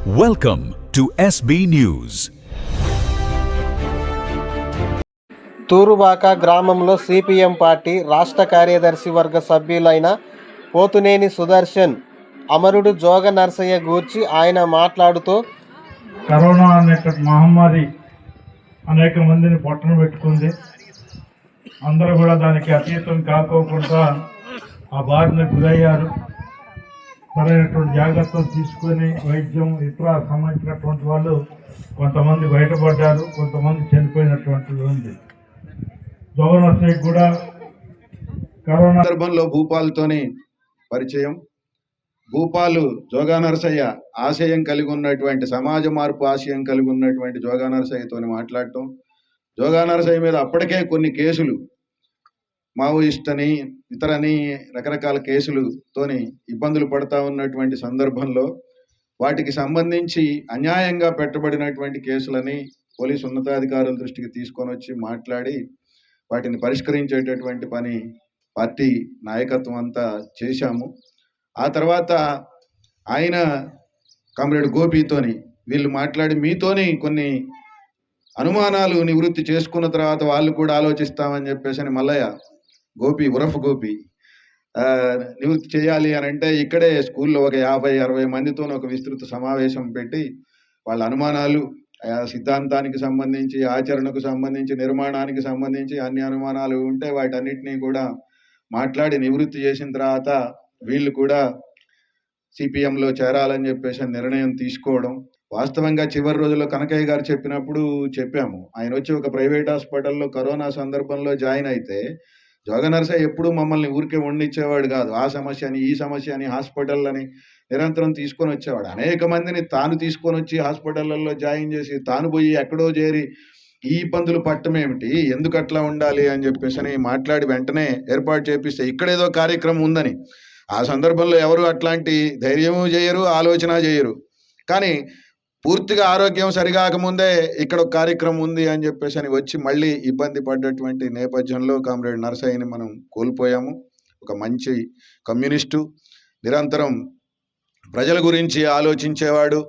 Welcome to SB News. తూరుబాక గ్రామంలో CPM party రాష్ట్ర కార్యదర్శి వర్గ సభ్యులైన పోతునేని సుదర్శన్ అమరుడు జోగ నరసయ్య గూర్చి ఆయన మాట్లాడుతూ, కరోనా అనే మహమ్మారి అనేక మందిని పొట్టన పెట్టుకుంది. అందరూ కూడా దానికి అతీతం కాకోకుండా ఆ బారిన గురయ్యారు. సరైనటువంటి జాగ్రత్తలు తీసుకొని వైద్యం ఇతర సంబంధించినటువంటి వాళ్ళు కొంతమంది బయటపడ్డారు, కొంతమంది చనిపోయినటువంటి ఉంది. జోగ నరసయ్య కూడా కరోనా సందర్భంలో భూపాల్తోని పరిచయం. భూపాలు జోగా నరసయ్య ఆశయం కలిగి ఉన్నటువంటి సమాజ మార్పు ఆశయం కలిగి ఉన్నటువంటి జోగా నరసయ్యతోని మాట్లాడటం, జోగా నరసయ్య మీద అప్పటికే కొన్ని కేసులు మావోయిస్ట్ అని ఇతరని రకరకాల కేసులతోని ఇబ్బందులు పడతా ఉన్నటువంటి సందర్భంలో వాటికి సంబంధించి అన్యాయంగా పెట్టబడినటువంటి కేసులని పోలీసు ఉన్నతాధికారుల దృష్టికి తీసుకొని వచ్చి మాట్లాడి వాటిని పరిష్కరించేటటువంటి పని పార్టీ నాయకత్వం అంతా చేశాము. ఆ తర్వాత ఆయన కామ్రేడ్ గోపితోని వీళ్ళు మాట్లాడి మీతోని కొన్ని అనుమానాలు నివృత్తి చేసుకున్న తర్వాత వాళ్ళు కూడా ఆలోచిస్తామని చెప్పేసి మల్లయ్య గోపి ఉరఫ్ గోపి నివృత్తి చేయాలి అని అంటే ఇక్కడే స్కూల్లో ఒక 50-60 మందితో ఒక విస్తృత సమావేశం పెట్టి వాళ్ళ అనుమానాలు సిద్ధాంతానికి సంబంధించి, ఆచరణకు సంబంధించి, నిర్మాణానికి సంబంధించి అన్ని అనుమానాలు ఉంటే వాటన్నిటినీ కూడా మాట్లాడి నివృత్తి చేసిన తర్వాత వీళ్ళు కూడా సిపిఎంలో చేరాలని చెప్పేసి నిర్ణయం తీసుకోవడం. వాస్తవంగా చివరి రోజుల్లో కనకయ్య గారు చెప్పినప్పుడు చెప్పాము, ఆయన వచ్చి ఒక ప్రైవేట్ హాస్పిటల్లో కరోనా సందర్భంలో జాయిన్ అయితే జోగ నరసయ్య ఎప్పుడూ మమ్మల్ని ఊరికే వండిచ్చేవాడు కాదు. ఆ సమస్య అని, ఈ సమస్య అని, హాస్పిటల్ అని నిరంతరం తీసుకొని వచ్చేవాడు. అనేక మందిని తాను తీసుకొని వచ్చి హాస్పిటళ్లలో జాయిన్ చేసి తాను పోయి ఎక్కడో చేరి ఈ ఇబ్బందులు పట్టమేమిటి, ఎందుకు అట్లా ఉండాలి అని చెప్పేసి మాట్లాడి వెంటనే ఏర్పాటు చేపిస్తే ఇక్కడేదో కార్యక్రమం ఉందని ఆ సందర్భంలో ఎవరు అట్లాంటి ధైర్యము చేయరు, ఆలోచన చేయరు. కానీ పూర్తిగా ఆరోగ్యం సరిగాకముందే ఇక్కడ ఒక కార్యక్రమం ఉంది అని చెప్పేసి వచ్చి మళ్ళీ ఇబ్బంది పడ్డటువంటి నేపథ్యంలో కామ్రేడ్ నరసయ్యని మనం కోల్పోయాము. ఒక మంచి కమ్యూనిస్టు, నిరంతరం ప్రజల గురించి ఆలోచించేవాడు,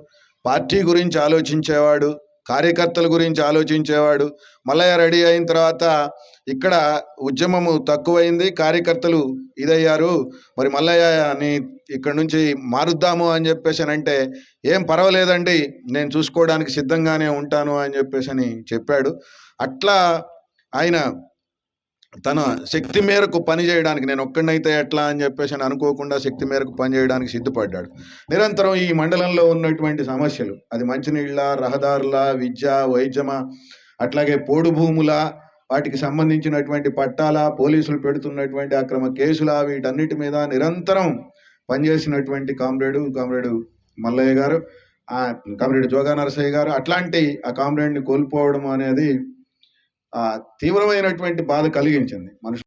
పార్టీ గురించి ఆలోచించేవాడు, కార్యకర్తల గురించి ఆలోచించేవాడు. మల్లయ్య రెడీ అయిన తర్వాత ఇక్కడ ఉద్యమము తక్కువైంది, కార్యకర్తలు ఇదయ్యారు, మరి మల్లయ్యని ఇక్కడి నుంచి మారుద్దాము అని చెప్పేసి అంటే ఏం పర్వాలేదండి, నేను చూసుకోవడానికి సిద్ధంగానే ఉంటాను అని చెప్పేసి చెప్పాడు. అట్లా ఆయన తన శక్తి మేరకు పనిచేయడానికి, నేను ఒక్కడినైతే ఎట్లా అని చెప్పేసి అనుకోకుండా శక్తి మేరకు పనిచేయడానికి సిద్ధపడ్డాడు. నిరంతరం ఈ మండలంలో ఉన్నటువంటి సమస్యలు, అది మంచినీళ్ళ, రహదారుల, విద్య, వైద్యమ, అట్లాగే పోడు భూముల, వాటికి సంబంధించినటువంటి పట్టాల, పోలీసులు పెడుతున్నటువంటి అక్రమ కేసుల, వీటన్నిటి మీద నిరంతరం పనిచేసినటువంటి కామ్రేడు మల్లయ్య గారు, కామ్రేడ్ జోగా నరసయ్య గారు. అట్లాంటి ఆ కామ్రేడ్ని కోల్పోవడం అనేది తీవ్రమైనటువంటి బాధ కలిగించింది మనుషులు.